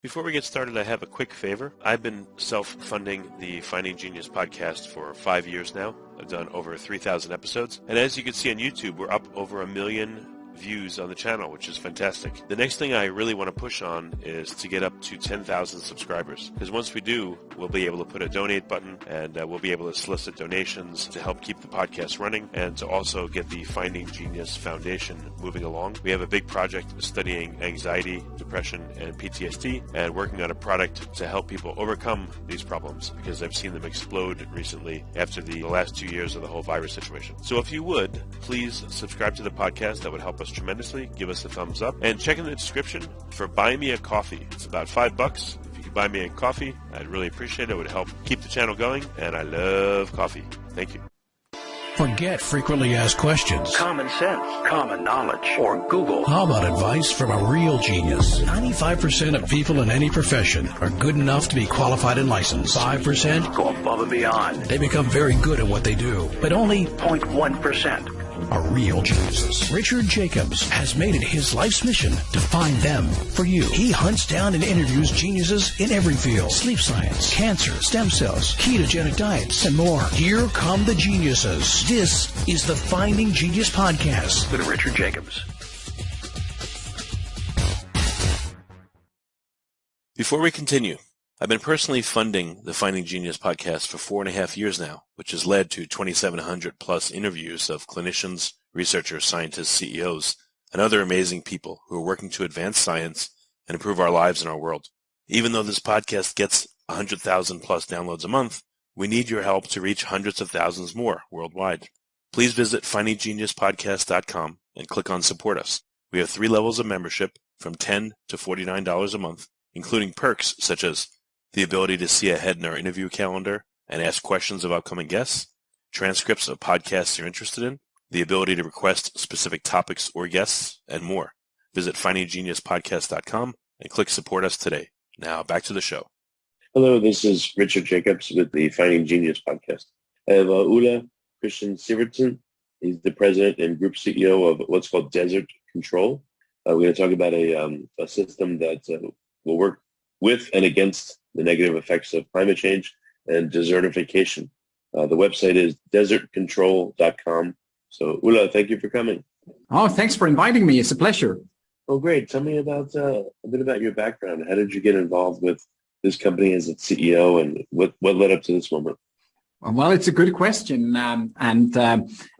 Before we get started, I have a quick favor. I've been self-funding the Finding Genius podcast for 5 years now. I've done over 3,000 episodes. And as you can see on YouTube, we're up over 1 million views on the channel, which is fantastic. The next thing I really want to push on is to get up to 10,000 subscribers. Because once we do, we'll be able to put a donate button and we'll be able to solicit donations to help keep the podcast running and to also get the Finding Genius Foundation moving along. We have a big project studying anxiety, depression, and PTSD and working on a product to help people overcome these problems because I've seen them explode recently after the last 2 years of the whole virus situation. So if you would, please subscribe to the podcast. That would help us tremendously. Give us a thumbs up and check in the description for Buy Me a Coffee. It's about $5. If you could buy me a coffee, I'd really appreciate it. It would help keep the channel going, and I love coffee. Thank you. Forget frequently asked questions, common sense, common knowledge, or Google. How about advice from a real genius? 95% of people in any profession are good enough to be qualified and licensed. 5% go above and beyond. They become very good at what they do, but only 0.1% are real geniuses. Richard Jacobs has made it his life's mission to find them for you. He hunts down and interviews geniuses in every field: sleep science, cancer, stem cells, ketogenic diets, and more. Here come the geniuses. This is the Finding Genius Podcast with Richard Jacobs. Before we continue, I've been personally funding the Finding Genius podcast for 4.5 years now, which has led to 2,700 plus interviews of clinicians, researchers, scientists, CEOs, and other amazing people who are working to advance science and improve our lives and our world. Even though this podcast gets 100,000 plus downloads a month, we need your help to reach hundreds of thousands more worldwide. Please visit findinggeniuspodcast.com and click on Support Us. We have 3 levels of membership from $10 to $49 a month, including perks such as the ability to see ahead in our interview calendar and ask questions of upcoming guests, transcripts of podcasts you're interested in, the ability to request specific topics or guests, and more. Visit findinggeniuspodcast.com and click Support Us today. Now, back to the show. Hello, this is Richard Jacobs with the Finding Genius podcast. I have Ole Kristian Sivertsen. He's the president and group CEO of what's called Desert Control. We're going to talk about a system that will work with and against the negative effects of climate change and desertification. The website is desertcontrol.com. So, Ole, thank you for coming. Oh, thanks for inviting me. It's a pleasure. Oh, great. Tell me about a bit about your background. How did you get involved with this company as its CEO, and what led up to this moment? Well, it's a good question, and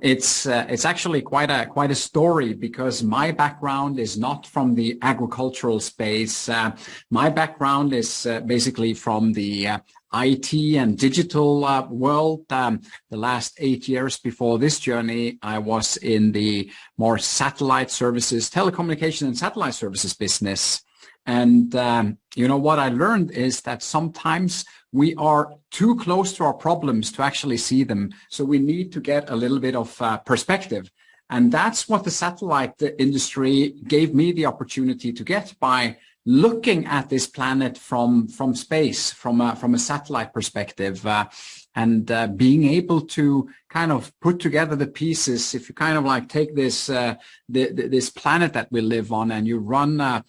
it's actually quite a story, because my background is not from the agricultural space. My background is basically from the IT and digital world. The last 8 years before this journey, I was in the more satellite services, telecommunication and satellite services business. And what I learned is that sometimes we are too close to our problems to actually see them. So we need to get a little bit of perspective. And that's what the satellite industry gave me the opportunity to get by looking at this planet from space, from a satellite perspective, and being able to kind of put together the pieces. If you kind of like take this this planet that we live on, and you run a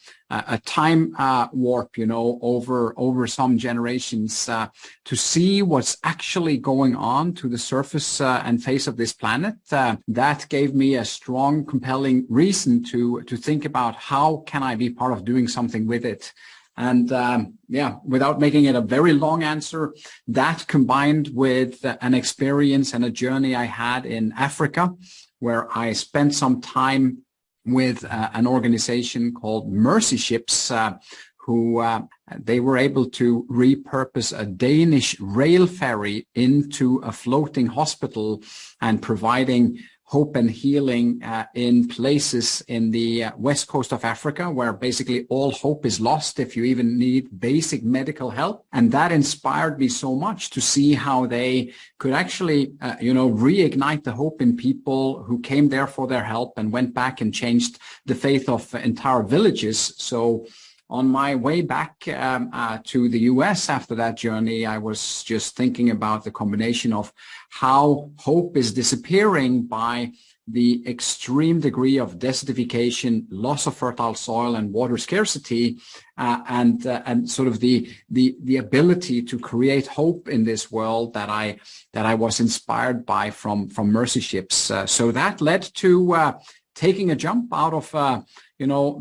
time warp, over some generations, to see what's actually going on to the surface and face of this planet, that gave me a strong, compelling reason to think about how can I be part of doing something with it. And without making it a very long answer, that combined with an experience and a journey I had in Africa, where I spent some time with an organization called Mercy Ships, who they were able to repurpose a Danish rail ferry into a floating hospital and providing hope and healing in places in the west coast of Africa, where basically all hope is lost if you even need basic medical help. And that inspired me so much to see how they could actually, reignite the hope in people who came there for their help and went back and changed the faith of entire villages. So on my way back to the US after that journey, I was just thinking about the combination of how hope is disappearing by the extreme degree of desertification, loss of fertile soil and water scarcity, and sort of the ability to create hope in this world that I was inspired by from Mercy Ships. So that led to taking a jump out of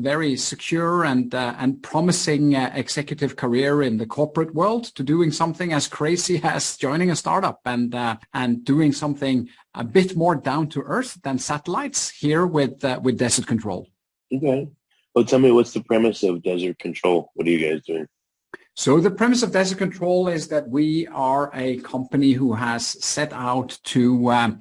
very secure and promising executive career in the corporate world to doing something as crazy as joining a startup and doing something a bit more down to earth than satellites here with Desert Control. Okay. Well, tell me, what's the premise of Desert Control? What are you guys doing? So the premise of Desert Control is that we are a company who has set out to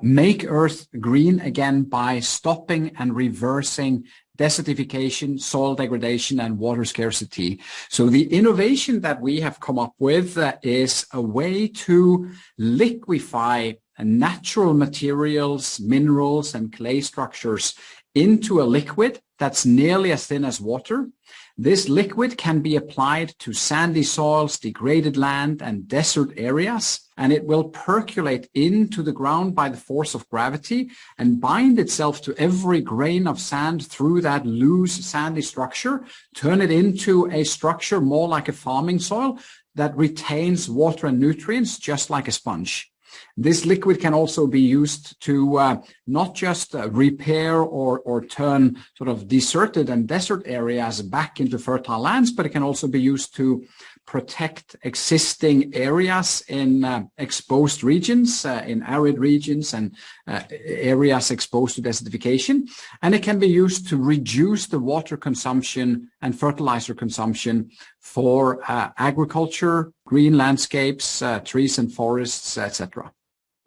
make Earth green again by stopping and reversing desertification, soil degradation, and water scarcity. So the innovation that we have come up with is a way to liquefy natural materials, minerals, and clay structures into a liquid that's nearly as thin as water. This liquid can be applied to sandy soils, degraded land, and desert areas, and it will percolate into the ground by the force of gravity and bind itself to every grain of sand through that loose sandy structure, turn it into a structure more like a farming soil that retains water and nutrients just like a sponge. This liquid can also be used to not just repair or turn sort of deserted and desert areas back into fertile lands, but it can also be used to protect existing areas in exposed regions, in arid regions and areas exposed to desertification. And it can be used to reduce the water consumption and fertilizer consumption for agriculture, green landscapes, trees and forests, etc.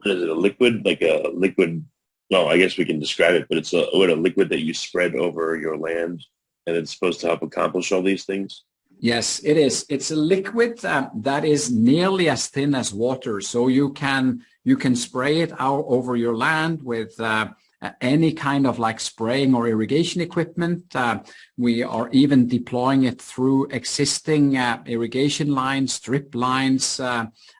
Is it a liquid, like a liquid? Well, I guess we can describe it, but it's a liquid that you spread over your land, and it's supposed to help accomplish all these things? Yes, it is. It's a liquid that is nearly as thin as water. So you can spray it out over your land with any kind of like spraying or irrigation equipment. We are even deploying it through existing irrigation lines, drip lines,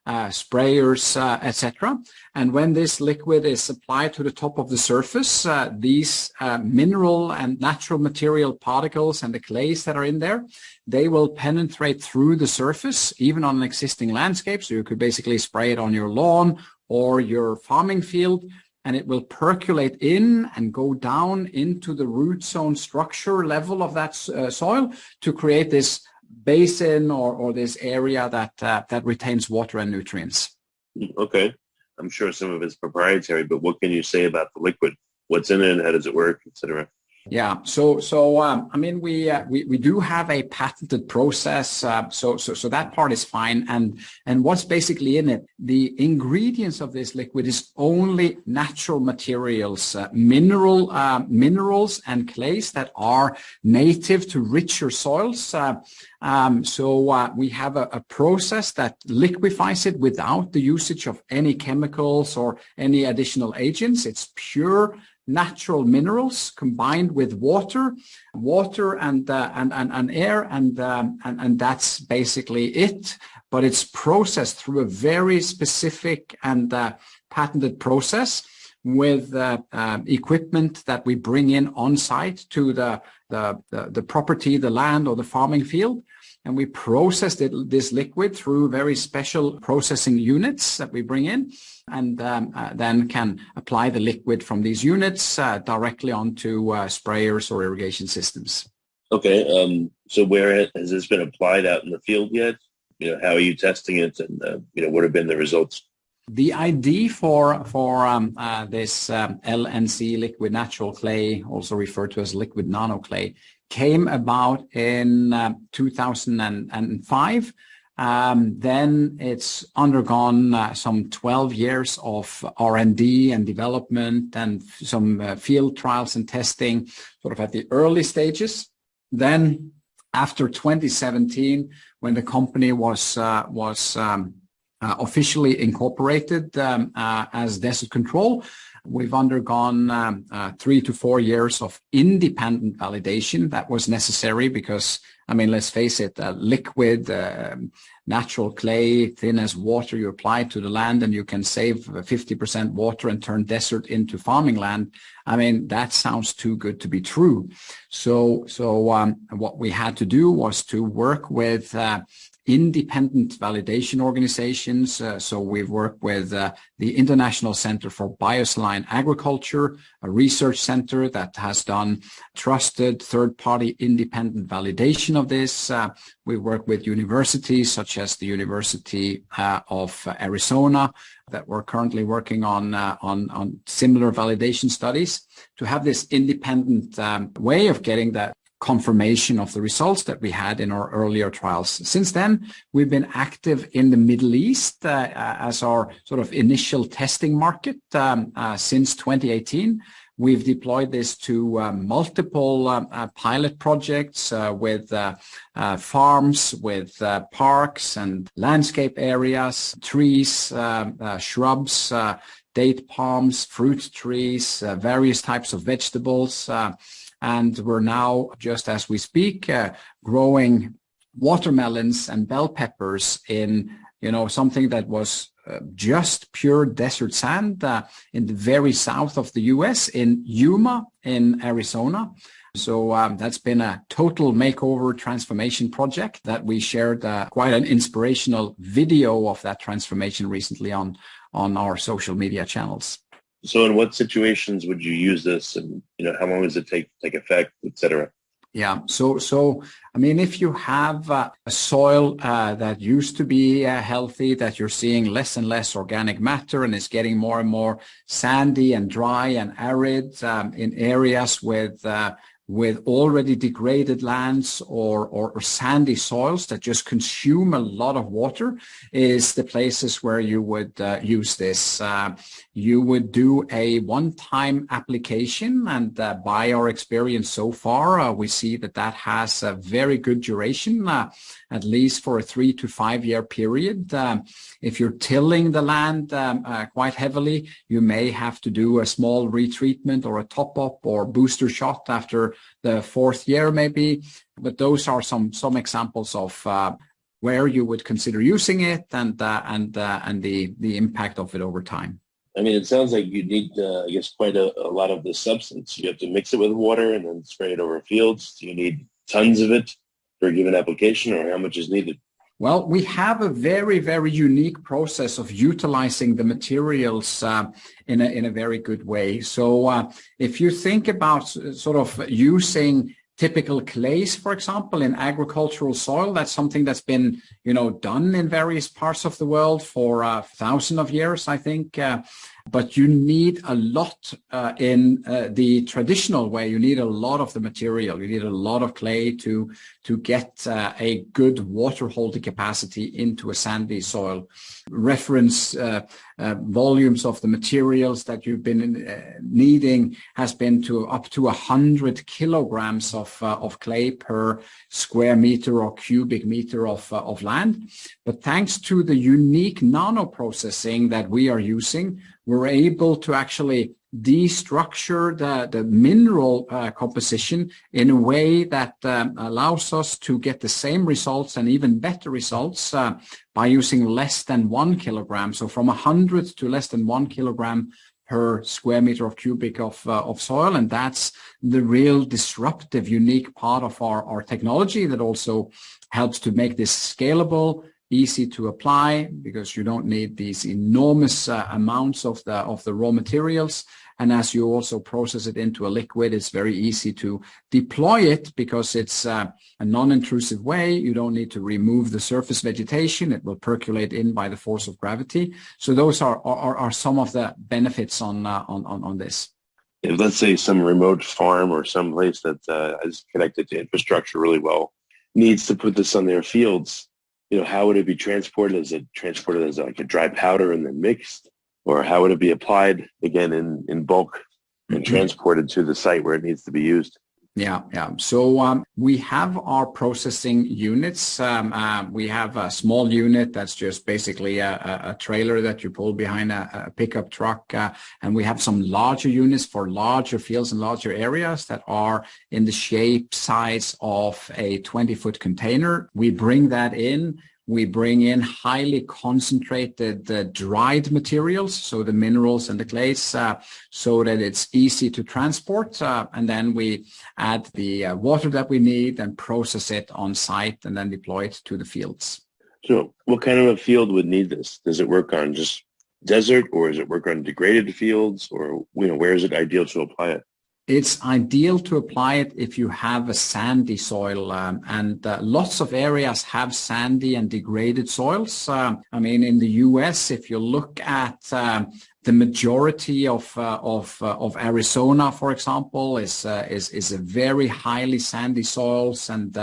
sprayers, etc. And when this liquid is applied to the top of the surface, these mineral and natural material particles and the clays that are in there, they will penetrate through the surface, even on an existing landscape. So you could basically spray it on your lawn or your farming field, and it will percolate in and go down into the root zone structure level of that soil to create this basin or this area that retains water and nutrients. Okay. I'm sure some of it's proprietary, but what can you say about the liquid? What's in it? How does it work, etc.? Yeah. So I mean, we do have a patented process. So that part is fine. And what's basically in it? The ingredients of this liquid is only natural materials, minerals and clays that are native to richer soils. So we have a process that liquefies it without the usage of any chemicals or any additional agents. It's pure natural minerals combined with water and air, and that's basically it. But it's processed through a very specific and patented process with equipment that we bring in on site to the property, the land or the farming field. And we process this liquid through very special processing units that we bring in, and then can apply the liquid from these units directly onto sprayers or irrigation systems. Okay. So where has this been applied out in the field yet? How are you testing it, and what have been the results? The idea for this LNC, liquid natural clay, also referred to as liquid nano clay, came about in 2005. Then it's undergone some 12 years of R&D and development and some field trials and testing sort of at the early stages. Then after 2017, when the company was officially incorporated as Desert Control, we've undergone 3 to 4 years of independent validation that was necessary because I mean, let's face it, liquid, natural clay, thin as water, you apply it to the land and you can save 50% water and turn desert into farming land. I mean, that sounds too good to be true. So what we had to do was to work with independent validation organizations. So we've worked with the International Center for Biosaline Agriculture, a research center that has done trusted third-party independent validation of this. We work with universities such as the University of Arizona that we're currently working on similar validation studies to have this independent way of getting that confirmation of the results that we had in our earlier trials. Since then, we've been active in the Middle East as our sort of initial testing market since 2018. We've deployed this to multiple pilot projects with farms, with parks and landscape areas, trees, shrubs, date palms, fruit trees, various types of vegetables. And we're now, just as we speak, growing watermelons and bell peppers in, something that was just pure desert sand in the very south of the U.S. in Yuma in Arizona. So that's been a total makeover transformation project that we shared quite an inspirational video of that transformation recently on our social media channels. So in what situations would you use this, and how long does it take effect, et cetera? Yeah. So I mean, if you have a soil that used to be healthy, that you're seeing less and less organic matter and is getting more and more sandy and dry and arid in areas with already degraded lands or sandy soils that just consume a lot of water, is the places where you would use this. You would do a one-time application, and by our experience so far, we see that has a very good duration, at least for a 3 to 5 year period. If you're tilling the land quite heavily, you may have to do a small retreatment or a top-up or booster shot after the 4th year maybe. But those are some examples of where you would consider using it and the impact of it over time. I mean, it sounds like you need, quite a lot of the substance. You have to mix it with water and then spray it over fields. Do you need tons of it for a given application, or how much is needed? Well, we have a very, very unique process of utilizing the materials in a very good way. So if you think about sort of using typical clays, for example, in agricultural soil, that's something that's been, done in various parts of the world for thousands of years, I think. But you need a lot in the traditional way. You need a lot of the material. You need a lot of clay to get a good water holding capacity into a sandy soil. Reference volumes of the materials that you've been needing has been to up to 100 kilograms of clay per square meter or cubic meter of land. But thanks to the unique nano processing that we are using, we're able to actually destructure the mineral composition in a way that allows us to get the same results and even better results by using less than 1 kilogram. So from 100 to less than 1 kilogram per square meter of cubic of soil. And that's the real disruptive, unique part of our technology that also helps to make this scalable, easy to apply, because you don't need these enormous amounts of the raw materials. And as you also process it into a liquid, it's very easy to deploy it because it's a non-intrusive way. You don't need to remove the surface vegetation. It will percolate in by the force of gravity. So those are some of the benefits on this. If, let's say, some remote farm or some place that is connected to infrastructure really well needs to put this on their fields, how would it be transported? Is it transported as like a dry powder and then mixed? Or how would it be applied, again, in bulk and transported to the site where it needs to be used? Yeah, yeah. So we have our processing units. We have a small unit that's just basically a trailer that you pull behind a pickup truck. And we have some larger units for larger fields and larger areas that are in the shape, size of a 20-foot container. We bring that in. We bring in highly concentrated dried materials, so the minerals and the clays, so that it's easy to transport. And then we add the water that we need and process it on site and then deploy it to the fields. So what kind of a field would need this? Does it work on just desert, or does it work on degraded fields, or where is it ideal to apply it? It's ideal to apply it if you have a sandy soil, and lots of areas have sandy and degraded soils. In the U.S., if you look at the majority of Arizona, for example, is a very highly sandy soils and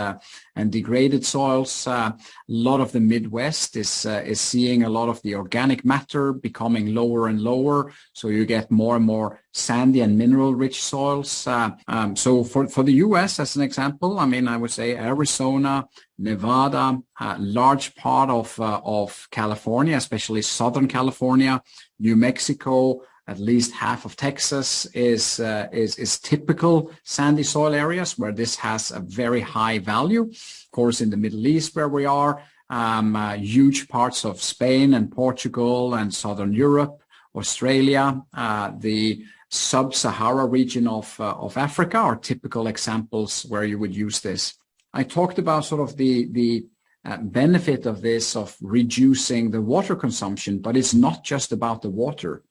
degraded soils. A lot of the Midwest is seeing a lot of the organic matter becoming lower and lower, so you get more and more sandy and mineral-rich soils. So for the U.S., as an example, I would say Arizona, Nevada, a large part of California, especially Southern California, New Mexico, at least half of Texas is typical sandy soil areas where this has a very high value. Of course, in the Middle East where we are, huge parts of Spain and Portugal and Southern Europe, Australia, the sub-Sahara region of Africa are typical examples where you would use this. I talked about sort of the benefit of this, of reducing the water consumption, but it's not just about the water.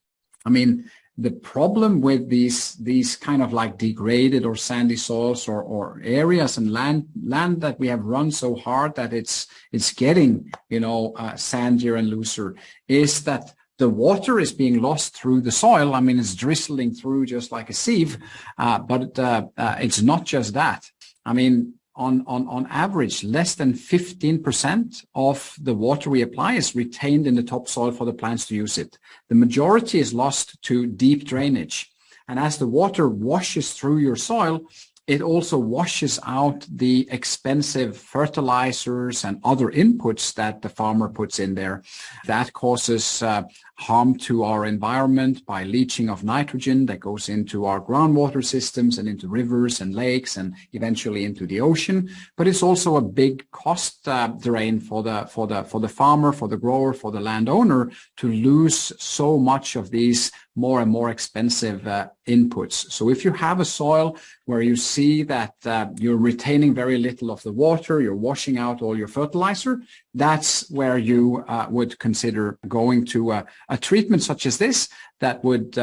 The problem with these kind of like degraded or sandy soils or areas and land that we have run so hard that it's getting, sandier and looser, is that the water is being lost through the soil. It's drizzling through just like a sieve, but it's not just that. On average, less than 15% of the water we apply is retained in the topsoil for the plants to use it. The majority is lost to deep drainage. And as the water washes through your soil, it also washes out the expensive fertilizers and other inputs that the farmer puts in there. That causes harm to our environment by leaching of nitrogen that goes into our groundwater systems and into rivers and lakes and eventually into the ocean. But it's also a big cost drain for the farmer, for the grower, for the landowner to lose so much of these more and more expensive inputs. So if you have a soil where you see that you're retaining very little of the water, you're washing out all your fertilizer, that's where you would consider going to a treatment such as this that would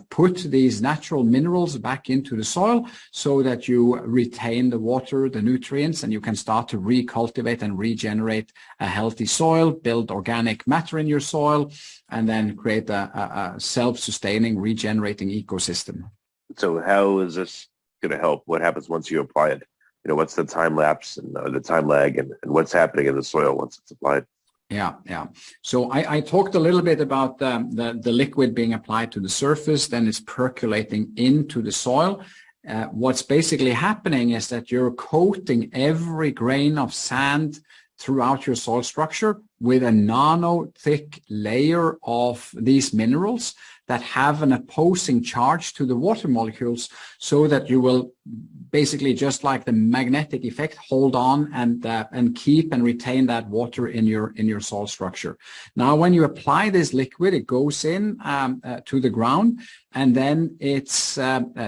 put these natural minerals back into the soil so that you retain the water, the nutrients, and you can start to recultivate and regenerate a healthy soil, build organic matter in your soil, and then create a self-sustaining, regenerating ecosystem. So how is this going to help? What happens once you apply it? What's the time lapse and the time lag and what's happening in the soil once it's applied? Yeah. So I talked a little bit about the liquid being applied to the surface, then it's percolating into the soil. What's basically happening is that you're coating every grain of sand throughout your soil structure with a nano-thick layer of these minerals that have an opposing charge to the water molecules, so that you will basically, just like the magnetic effect, hold on and keep and retain that water in your soil structure. Now, when you apply this liquid, it goes in to the ground, and then it's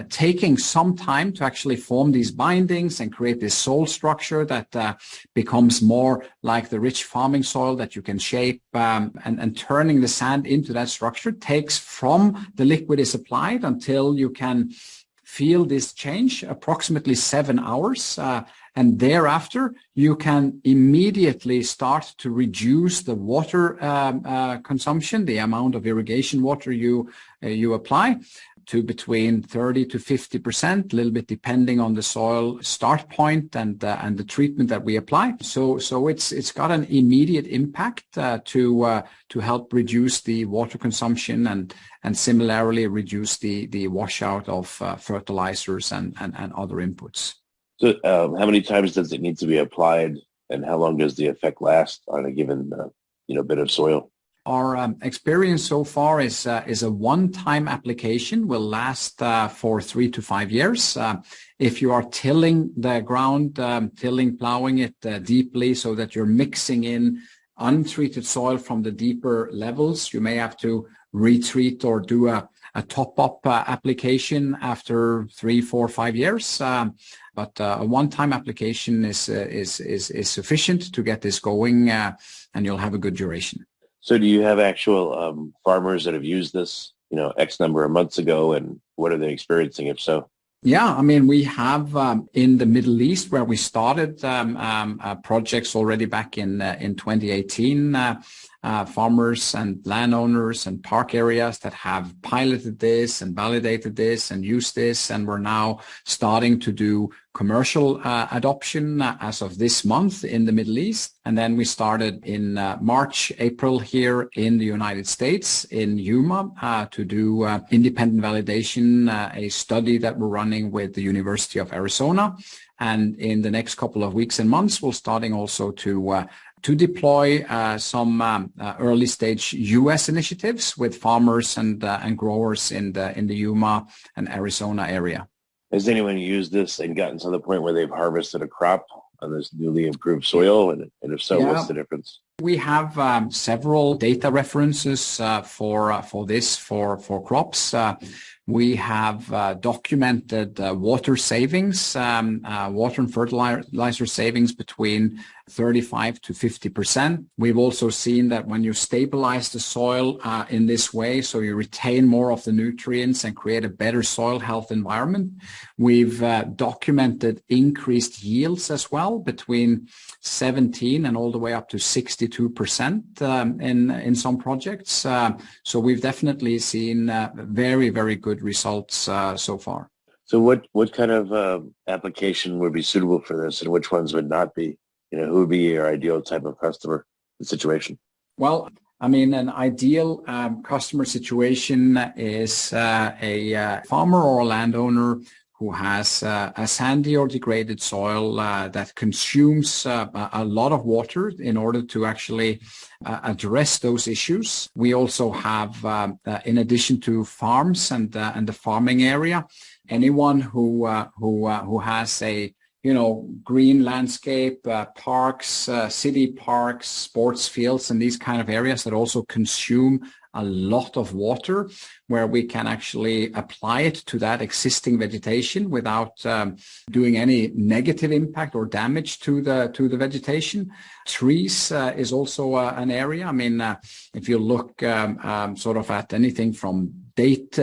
taking some time to actually form these bindings and create this soil structure that becomes more like the rich farming soil that you can shape, and turning the sand into that structure takes from the liquid is applied until you can feel this change approximately 7 hours. And thereafter, you can immediately start to reduce the water consumption, the amount of irrigation water you apply, to between 30 to 50%, a little bit depending on the soil start point and the treatment that we apply. So it's got an immediate impact to help reduce the water consumption and similarly reduce the washout of fertilizers and other inputs. So how many times does it need to be applied, and how long does the effect last on a given bit of soil? Our experience so far is a one-time application, will last for 3 to 5 years. If you are tilling the ground, plowing it deeply so that you're mixing in untreated soil from the deeper levels, you may have to retreat or do a top-up application after 3, 4, 5 years. But a one-time application is sufficient to get this going, and you'll have a good duration. So do you have actual farmers that have used this, X number of months ago, and what are they experiencing if so? Yeah, I mean, we have in the Middle East where we started projects already back in 2018, farmers and landowners and park areas that have piloted this and validated this and used this, and we're now starting to do commercial adoption as of this month in the Middle East. And then we started in March, April here in the United States in Yuma to do independent validation, a study that we're running with the University of Arizona. And in the next couple of weeks and months, we're starting also to deploy some early stage U.S. initiatives with farmers and growers in the Yuma and Arizona area. Has anyone used this and gotten to the point where they've harvested a crop on this newly improved soil? And if so, what's the difference? We have several data references for this for crops. We have documented water savings, water and fertilizer savings between 35 to 50%. We've also seen that when you stabilize the soil in this way, so you retain more of the nutrients and create a better soil health environment, we've documented increased yields as well, between 17 and all the way up to 62% in some projects. So we've definitely seen very, very good results so far. So what kind of application would be suitable for this, and which ones would not be? Who would be your ideal type of customer situation? Well, I mean, an ideal customer situation is a farmer or a landowner who has a sandy or degraded soil that consumes a lot of water in order to actually address those issues. We also have, in addition to farms and the farming area, anyone who has a green landscape, parks, city parks, sports fields, and these kind of areas that also consume a lot of water, where we can actually apply it to that existing vegetation without doing any negative impact or damage to the vegetation. Trees is also an area. I mean, if you look sort of at anything from date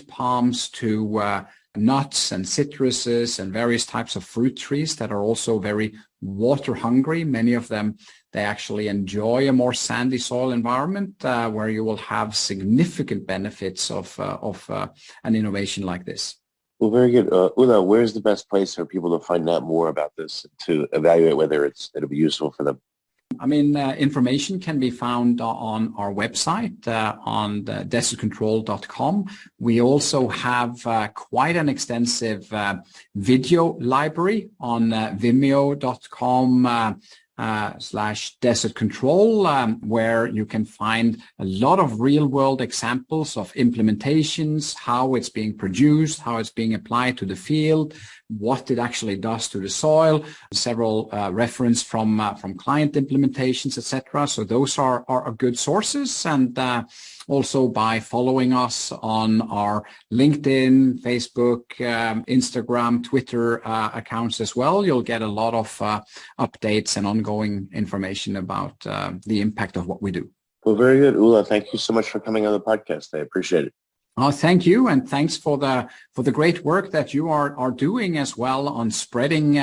palms to nuts and citruses and various types of fruit trees that are also very water hungry. Many of them, they actually enjoy a more sandy soil environment where you will have significant benefits of an innovation like this. Well, very good. Ole, where's the best place for people to find out more about this, to evaluate whether it'll be useful for them? I mean, information can be found on our website, on desertcontrol.com. We also have quite an extensive video library on vimeo.com /desert control, where you can find a lot of real world examples of implementations, how it's being produced, how it's being applied to the field, what it actually does to the soil, several reference from client implementations, etc. So those are good sources. And also by following us on our LinkedIn, Facebook, Instagram, Twitter accounts as well, you'll get a lot of updates and ongoing information about the impact of what we do. Well, very good. Ole, thank you so much for coming on the podcast. I appreciate it. Oh, thank you, and thanks for the great work that you are doing as well on spreading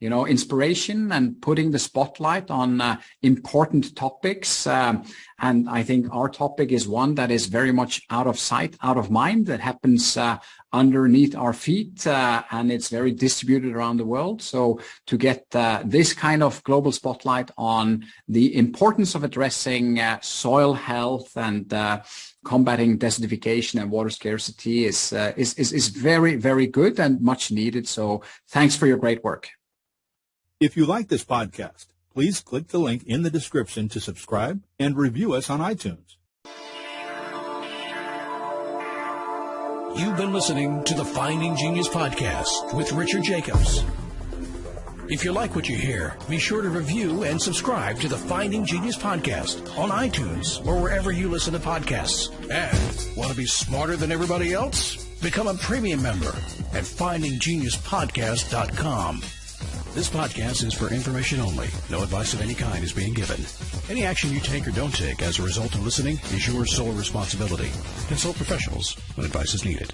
inspiration and putting the spotlight on important topics. And I think our topic is one that is very much out of sight, out of mind, that happens underneath our feet, and it's very distributed around the world. So to get this kind of global spotlight on the importance of addressing soil health and combating desertification and water scarcity is very, very good and much needed. So thanks for your great work. If you like this podcast, please click the link in the description to subscribe and review us on iTunes. You've been listening to the Finding Genius podcast with Richard Jacobs. If you like what you hear, be sure to review and subscribe to the Finding Genius podcast on iTunes or wherever you listen to podcasts. And want to be smarter than everybody else? Become a premium member at findinggeniuspodcast.com. This podcast is for information only. No advice of any kind is being given. Any action you take or don't take as a result of listening is your sole responsibility. Consult professionals when advice is needed.